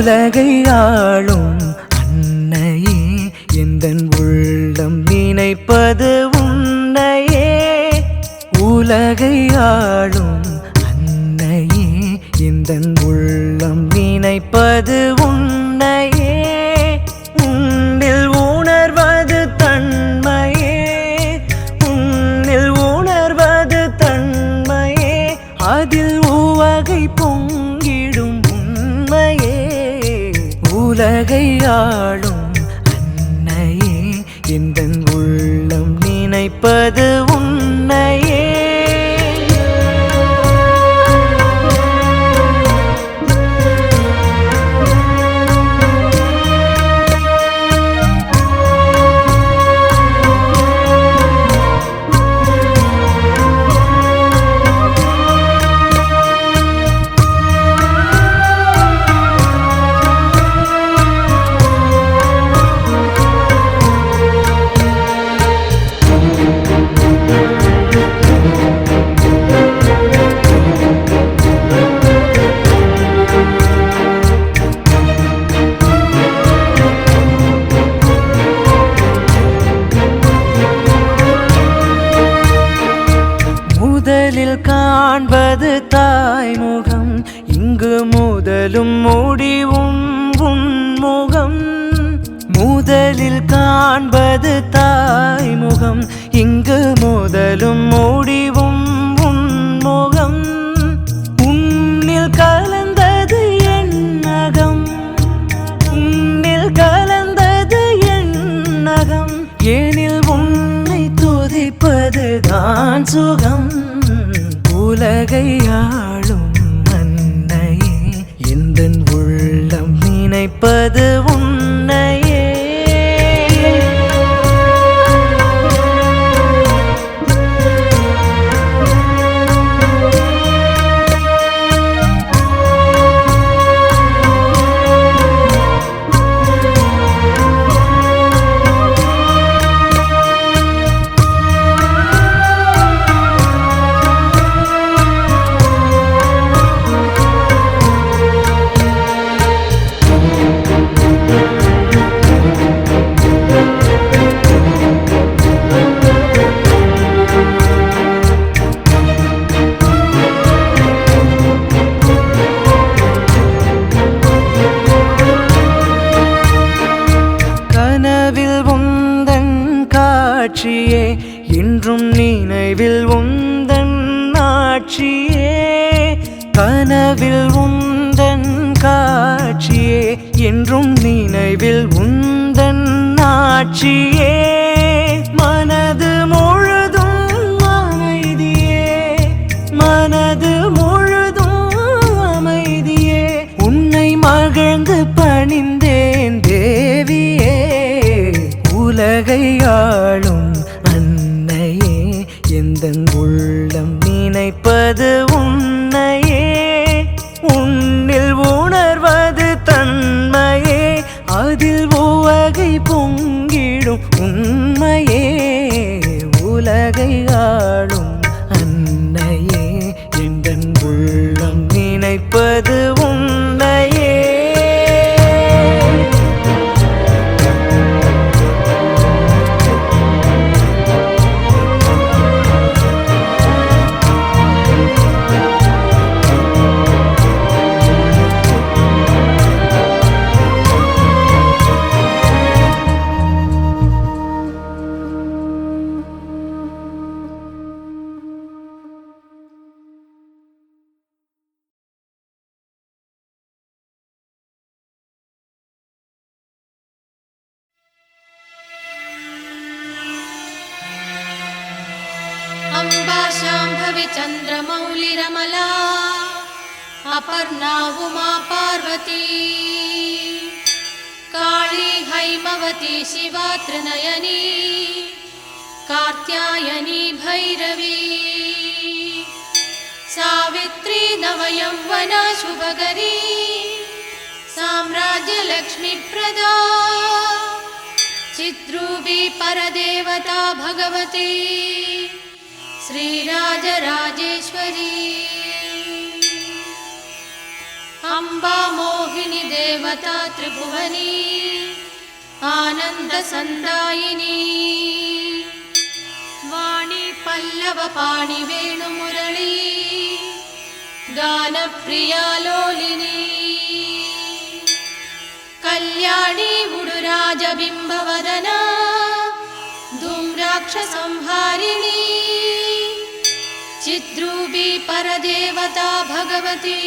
உலகை ஆளும் அன்னையே எந்தன் உள்ளம் நினைப்பது உன்னையே. உலகை ஆளும் அன்னையே எந்தன் உள்ளம் நினைப்பது உன்னையே. உன்னில் உணர்வது தன்மையே, உன்னில் உணர்வது தன்மையே, அதில் உவகை பொங்கிடும் உண்மையே. உலகை ஆளும் அன்னையே எந்தன் உள்ளம் நினைப்பது உன்னையே. முதலில் காண்பது தாய்முகம், இங்கு முதலும் முடிவும் உன்முகம். முதலில் காண்பது தாய்முகம், இங்கு முதலும் முடிவும் உன்முகம். உன்னில் கலந்தது என் நகம், உன்னில் கலந்தது என் நகம். ஏனில் உன்னை துதிப்பதுதான் சுகம். உலகை ஆளும் அன்னையே எந்தன் உள்ளம் நினைப்பது உன்னையே. கனவில் உந்தன் காட்சியே, என்றும் நினைவில் உந்தன் ஆட்சியே. கனவில் உந்தன் காட்சியே, என்றும் நினைவில் உந்தன் ஆட்சியே. மனது முழுதும் அமைதியே, மனது முழுதும் அமைதியே. உன்னை மகிழ்ந்து பணிந்தேன் தேவியே. உலகை ஆளும் அன்னையே எந்தன் உள்ளம் நினைப்பது உன்னையே. உன்னில் உணர்வது தன்மையே, அதில் உவகை பொங்கிடும் உண்மையே. உலகை ஆளும் அன்னையே எந்தன் உள்ளம் நினைப்பது உன்னையே. अम्बा शाम्भवी चन्द्रमौलिरमला अपर्णा उमा पार्वती काली हैमवती शिवा त्रिनयनी कात्यायनी भैरवी सावित्री नवयौवना शुभकरी साम्राज्यलक्ष्मी प्रदा चिद्रूपी परदेवता भगवती श्रीराजराजेश्वरी अम्बा मोहिनी देवता परदेवता त्रिभुवनी आनन्दसन्दायिनी वाणी पल्लवपाणि वेणुमुरळी गानप्रिया लोलिनी कल्याणी मुडुराजबिम्बवदना धूम्राक्षसंहारिणी चिद्रूपी परदेवता भगवती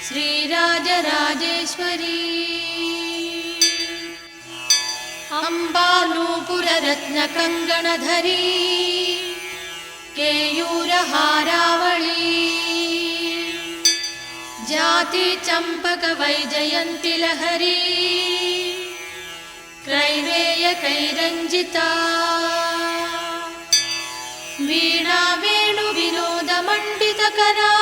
श्रीराजराजेश्वरी अम्बा नूपुररत्नकङ्गणधरी केयूरहारावळी जाति चम्पकवैजयन्ति लहरी क्रैवेयकैरञ्जिता वीणा वेणुविनोदमण्डितकरा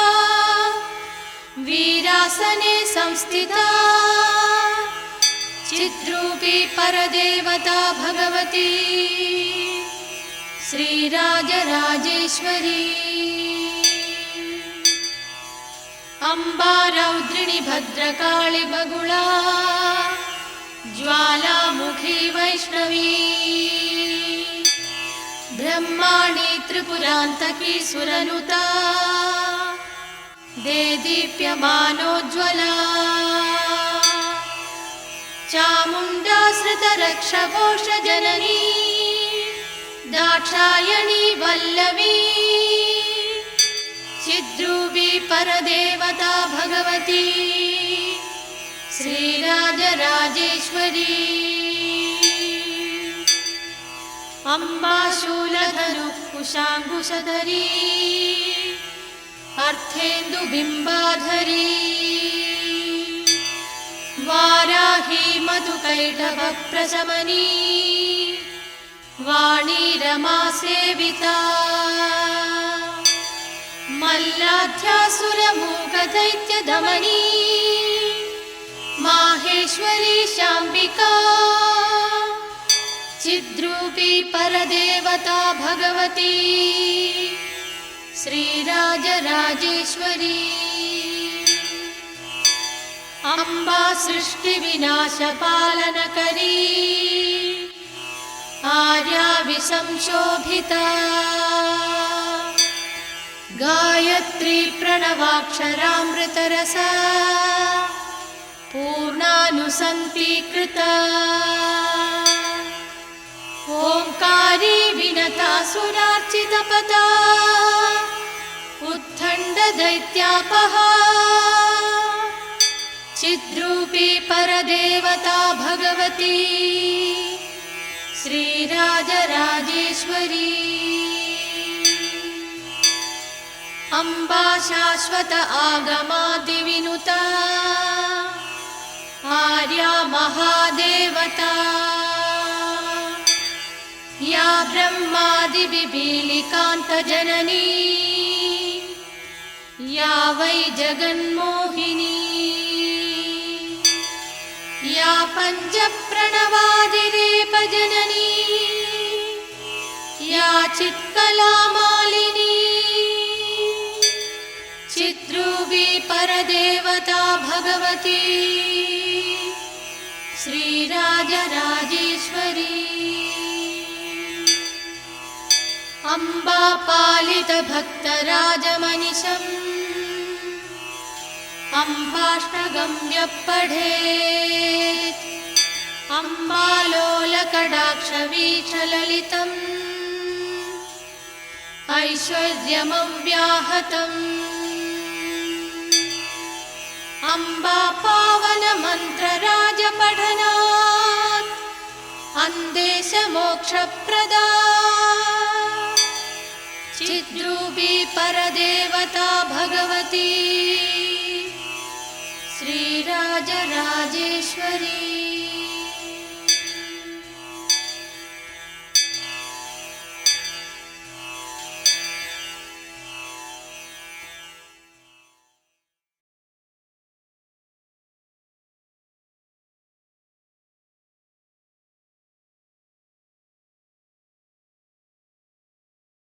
वीरासने संस्थिता चिद्रूपी परदेवता भगवती श्रीराजराजेश्वरी अम्बा रौद्रिणी भद्रकाळि बगुळा ज्वालामुखी वैष्णवी ब्रह्माणी त्रिपुरान्तकी सुरनुता देदीप्यमानोज्ज्वला चामुण्डाश्रितरक्षपोषजननी दाक्षायणी वल्लवी चिद्रूपी परदेवता भगवती श्रीराजराजेश्वरी अम्बा शूलधनुः कुशाङ्कुशधरी अर्थेन्दुबिम्बाधरी वाराही मधुकैटभप्रशमनी वाणी रमासेविता मल्लाध्यासुरमूकदैत्यदमनी माहेश्वरी शाम्बिका चिद्रूपी परदेवता भगवती श्रीराजराजेश्वरी अम्बा सृष्टिविनाशपालनकरी आर्या विसंशोभिता गायत्री प्रणवाक्षरामृतरसा पूर्णानुसन्तीकृता ओंकारी विनता सुरार्चितपदा उत्थण्डदैत्यापहा चिद्रूपी परदेवता भगवती श्रीराजराजेश्वरी अम्बा शाश्वत आगमादिविनुता आर्या महादेवता या ब्रह्मादिबिबीलिकान्तजननी या वै जगन्मोहिनी या पञ्चप्रणवादिरेपजननी या चित्कलामालिनी चिद्रूपी परदेवता भगवती श्रीराजराजेश्वरी अम्बा पालितभक्तराजमनिशम् अम्बाष्टकं यः पठेत् अम्बालोलकटाक्षवीक्षललितम् ऐश्वर्यमव्याहतम् अम्बा पावनमन्त्रराजपठनात् अन्देशमोक्षप्रदा चिद्रूपी परदेवता भगवती श्रीराजराजेश्वरी